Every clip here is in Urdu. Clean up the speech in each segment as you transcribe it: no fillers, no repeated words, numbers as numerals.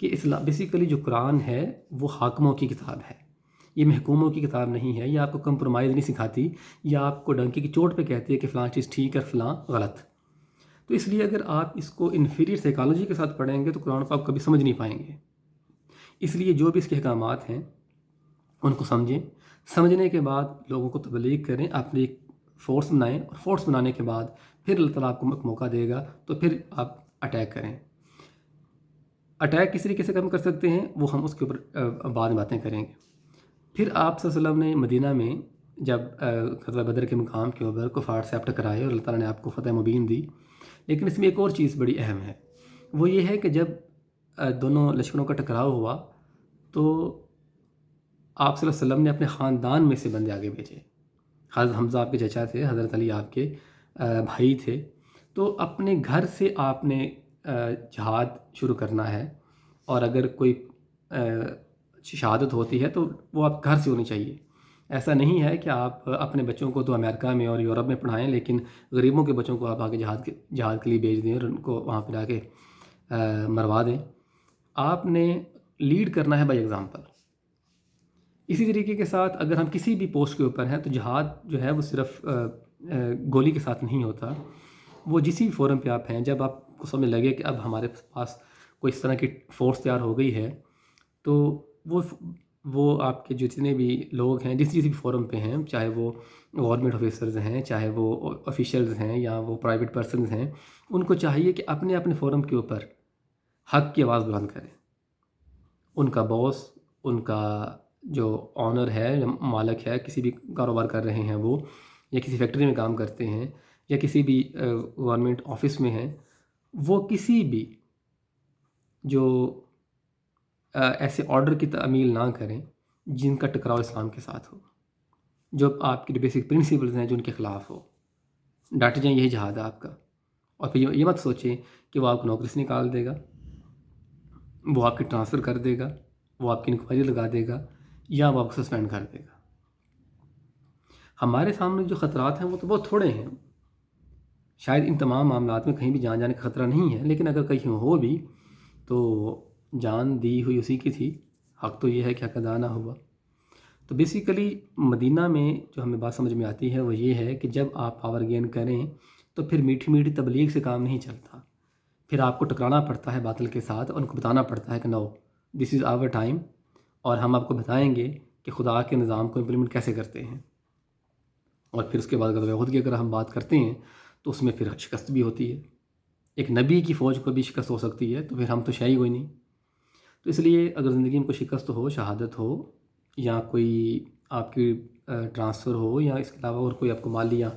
کہ اسلام بیسیکلی جو قرآن ہے وہ حاکموں کی کتاب ہے، یہ محکوموں کی کتاب نہیں ہے، یہ آپ کو کمپرومائز نہیں سکھاتی، یا آپ کو ڈنکی کی چوٹ پہ کہتی ہے کہ فلاں چیز ٹھیک ہے فلاں غلط۔ تو اس لیے اگر آپ اس کو انفیریئر سائیکالوجی کے ساتھ پڑھیں گے تو قرآن کو آپ کبھی سمجھ نہیں پائیں گے۔ اس لیے جو بھی اس کے احکامات ہیں ان کو سمجھیں، سمجھنے کے بعد لوگوں کو تبلیغ کریں، اپنی ایک فورس بنائیں، اور فورس بنانے کے بعد پھر اللہ تعالیٰ آپ کو ایک موقع دے گا تو پھر آپ اٹیک کریں۔ اٹیک کس طریقے سے ہم کر سکتے ہیں وہ ہم اس کے اوپر بعد میں باتیں کریں گے۔ پھر آپ صلی اللہ علیہ وسلم نے مدینہ میں جب غزوہ بدر کے مقام کے اوپر کفار سے آپ ٹکرائے اور اللہ تعالیٰ نے آپ کو فتح مبین دی، لیکن اس میں ایک اور چیز بڑی اہم ہے، وہ یہ ہے کہ جب دونوں لشکروں کا ٹکراؤ ہوا تو آپ صلی اللہ علیہ وسلم نے اپنے خاندان میں سے بندے آگے بھیجے۔ حضرت حمزہ آپ کے چچا تھے، حضرت علی آپ کے بھائی تھے، تو اپنے گھر سے آپ نے جہاد شروع کرنا ہے، اور اگر کوئی شہادت ہوتی ہے تو وہ آپ گھر سے ہونی چاہیے۔ ایسا نہیں ہے کہ آپ اپنے بچوں کو تو امریکہ میں اور یورپ میں پڑھائیں لیکن غریبوں کے بچوں کو آپ آگے جہاد کے لیے بھیج دیں اور ان کو وہاں پہ جا کے مروا دیں۔ آپ نے لیڈ کرنا ہے بائی ایگزامپل۔ اسی طریقے کے ساتھ اگر ہم کسی بھی پوسٹ کے اوپر ہیں تو جہاد جو ہے وہ صرف گولی کے ساتھ نہیں ہوتا، وہ جسی بھی فورم پہ آپ ہیں، جب آپ کو سمجھ لگے کہ اب ہمارے پاس کوئی اس طرح کی فورس تیار ہو گئی ہے، تو وہ آپ کے جتنے بھی لوگ ہیں جس بھی فورم پہ ہیں، چاہے وہ گورنمنٹ آفیسرز ہیں، چاہے وہ آفیشلز ہیں، یا وہ پرائیویٹ پرسنز ہیں، ان کو چاہیے کہ اپنے اپنے فورم کے اوپر حق کی آواز بلند کریں۔ ان کا باس، ان کا جو آنر ہے یا مالک ہے، کسی بھی کاروبار کر رہے ہیں وہ، یا کسی فیکٹری میں کام کرتے ہیں، یا کسی بھی گورنمنٹ آفس میں ہیں، وہ کسی بھی جو ایسے آرڈر کی تعمیل نہ کریں جن کا ٹکراؤ اسلام کے ساتھ ہو، جو آپ کی بیسک پرنسپلز ہیں جو ان کے خلاف ہو۔ ڈٹ جائیں، یہی جہاد ہے آپ کا۔ اور پھر یہ مت سوچیں کہ وہ آپ کو نوکری سے نکال دے گا، وہ آپ کی ٹرانسفر کر دے گا، وہ آپ کی انکوائری لگا دے گا، یا وہ آپ کو سسپینڈ کر دے گا۔ ہمارے سامنے جو خطرات ہیں وہ تو بہت تھوڑے ہیں، شاید ان تمام معاملات میں کہیں بھی جان جانے کا خطرہ نہیں ہے، لیکن اگر کہیں ہو بھی تو جان دی ہوئی اسی کی تھی، حق تو یہ ہے کہ حق ادا نہ ہوا۔ تو بیسیکلی مدینہ میں جو ہمیں بات سمجھ میں آتی ہے وہ یہ ہے کہ جب آپ پاور گین کریں تو پھر میٹھی میٹھی تبلیغ سے کام نہیں چلتا، پھر آپ کو ٹکرانا پڑتا ہے باطل کے ساتھ، اور ان کو بتانا پڑتا ہے کہ نو دس از آور ٹائم، اور ہم آپ کو بتائیں گے کہ خدا کے نظام کو امپلیمنٹ کیسے کرتے ہیں۔ اور پھر اس کے بعد غزوہ احد کی اگر ہم بات کرتے ہیں تو اس میں پھر شکست بھی ہوتی ہے، ایک نبی کی فوج کو بھی شکست ہو سکتی ہے، تو پھر ہم تو شہ ہی کوئی نہیں۔ تو اس لیے اگر زندگی میں کوئی شکست ہو، شہادت ہو، یا کوئی آپ کی ٹرانسفر ہو، یا اس کے علاوہ اور کوئی آپ کو مالی یا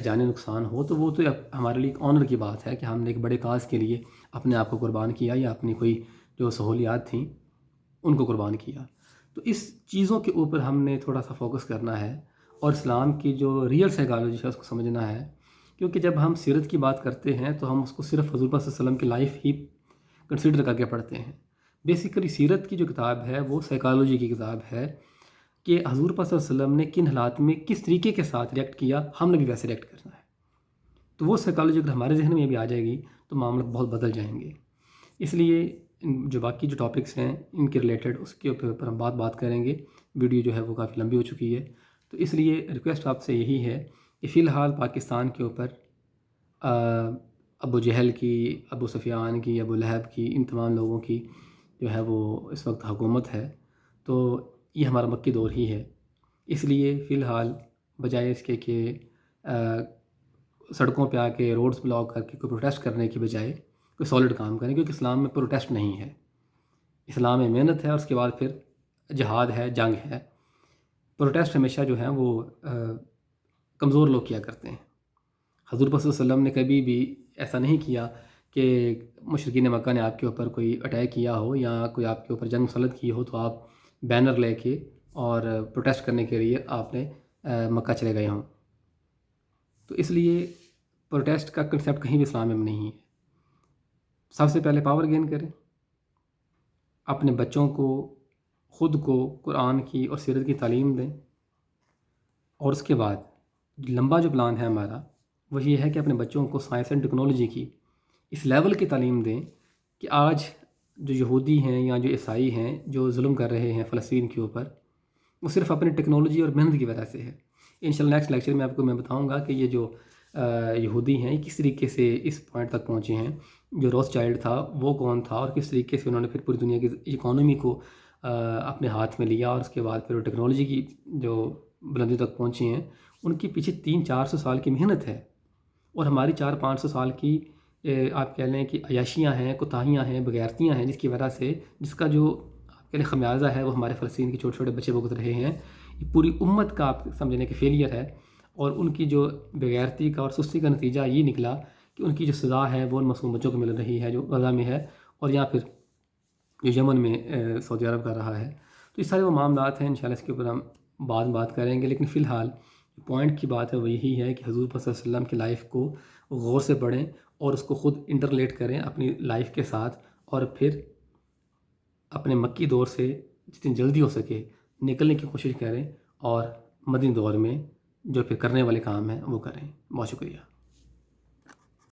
جانی نقصان ہو، تو وہ تو ہمارے لیے ایک آنر کی بات ہے کہ ہم نے ایک بڑے کاز کے لیے اپنے آپ کو قربان کیا، یا اپنی کوئی جو سہولیات تھیں ان کو قربان کیا۔ تو اس چیزوں کے اوپر ہم نے تھوڑا سا فوکس کرنا ہے، اور اسلام کی جو ریئل سائیکالوجی ہے اس کو سمجھنا ہے، کیونکہ جب ہم سیرت کی بات کرتے ہیں تو ہم اس کو صرف حضور صلی اللہ علیہ وسلم کی لائف ہی کنسیڈر کر کے پڑھتے ہیں۔ بیسیکلی سیرت کی جو کتاب ہے وہ سائیکالوجی کی کتاب ہے کہ حضور پاک صلی اللہ علیہ وسلم نے کن حالات میں کس طریقے کے ساتھ ریئیکٹ کیا، ہم نے بھی ویسے ریئیکٹ کرنا ہے۔ تو وہ سائیکالوجی اگر ہمارے ذہن میں بھی آ جائے گی تو معاملات بہت بدل جائیں گے۔ اس لیے جو باقی جو ٹاپکس ہیں ان کے ریلیٹڈ اس کے اوپر ہم بات کریں گے۔ ویڈیو جو ہے وہ کافی لمبی ہو چکی ہے، تو اس لیے ریکویسٹ آپ سے یہی ہے کہ فی الحال پاکستان کے اوپر ابو جہل کی، ابو سفیان کی، ابو لہب کی، ان تمام لوگوں کی جو ہے وہ اس وقت حکومت ہے، تو یہ ہمارا مکی دور ہی ہے۔ اس لیے فی الحال بجائے اس کے کہ سڑکوں پہ آ کے روڈز بلاک کر کے کوئی پروٹیسٹ کرنے کی بجائے کوئی سالڈ کام کریں، کیونکہ اسلام میں پروٹیسٹ نہیں ہے، اسلام میں محنت ہے، اور اس کے بعد پھر جہاد ہے، جنگ ہے۔ پروٹیسٹ ہمیشہ جو ہیں وہ کمزور لوگ کیا کرتے ہیں۔ حضور صلی اللہ علیہ وسلم نے کبھی بھی ایسا نہیں کیا کہ مشرکین مکہ نے آپ کے اوپر کوئی اٹیک کیا ہو یا کوئی آپ کے اوپر جنگ مسلط کی ہو تو آپ بینر لے کے اور پروٹیسٹ کرنے کے لیے آپ نے مکہ چلے گئے ہوں۔ تو اس لیے پروٹیسٹ کا کنسیپٹ کہیں بھی اسلام میں نہیں ہے۔ سب سے پہلے پاور گین کریں، اپنے بچوں کو، خود کو قرآن کی اور سیرت کی تعلیم دیں، اور اس کے بعد لمبا جو پلان ہے ہمارا وہ یہ ہے کہ اپنے بچوں کو سائنس اینڈ ٹیکنالوجی کی اس لیول کی تعلیم دیں کہ آج جو یہودی ہیں یا جو عیسائی ہیں جو ظلم کر رہے ہیں فلسطین کے اوپر، وہ صرف اپنی ٹیکنالوجی اور محنت کی وجہ سے ہے۔ انشاءاللہ نیکسٹ لیکچر میں آپ کو میں بتاؤں گا کہ یہ جو یہودی ہیں یہ کس طریقے سے اس پوائنٹ تک پہنچے ہیں، جو روتھ چائلڈ تھا وہ کون تھا، اور کس طریقے سے انہوں نے پھر پوری دنیا کی اکانومی کو اپنے ہاتھ میں لیا، اور اس کے بعد پھر وہ ٹیکنالوجی کی جو بلندی تک پہنچے ہیں، ان کے پیچھے 300-400 سال کی محنت ہے، اور ہماری 400-500 سال کی آپ کہہ لیں کہ عیاشیاں ہیں، کوتاہیاں ہیں، بغیرتیاں ہیں، جس کی وجہ سے جس کا جو آپ کہہ لیں خمیازہ ہے وہ ہمارے فلسطین کے چھوٹے چھوٹے بچے بھگت رہے ہیں۔ یہ پوری امت کا آپ سمجھنے کہ فیلئر ہے، اور ان کی جو بغیرتی کا اور سستی کا نتیجہ یہ نکلا کہ ان کی جو سزا ہے وہ ان معصوم بچوں کو مل رہی ہے جو غزہ میں ہے، اور یا پھر جو یمن میں سعودی عرب کر رہا ہے۔ تو یہ سارے وہ معاملات ہیں، انشاءاللہ اس کے اوپر ہم بعد میں بات کریں گے، لیکن فی الحال پوائنٹ کی بات ہے وہ یہی ہے کہ حضور صلی اللہ علیہ وسلم کی لائف کو غور سے پڑھیں اور اس کو خود انٹرلیٹ کریں اپنی لائف کے ساتھ، اور پھر اپنے مکی دور سے جتنی جلدی ہو سکے نکلنے کی کوشش کریں، اور مدنی دور میں جو پھر کرنے والے کام ہیں وہ کریں۔ بہت شکریہ۔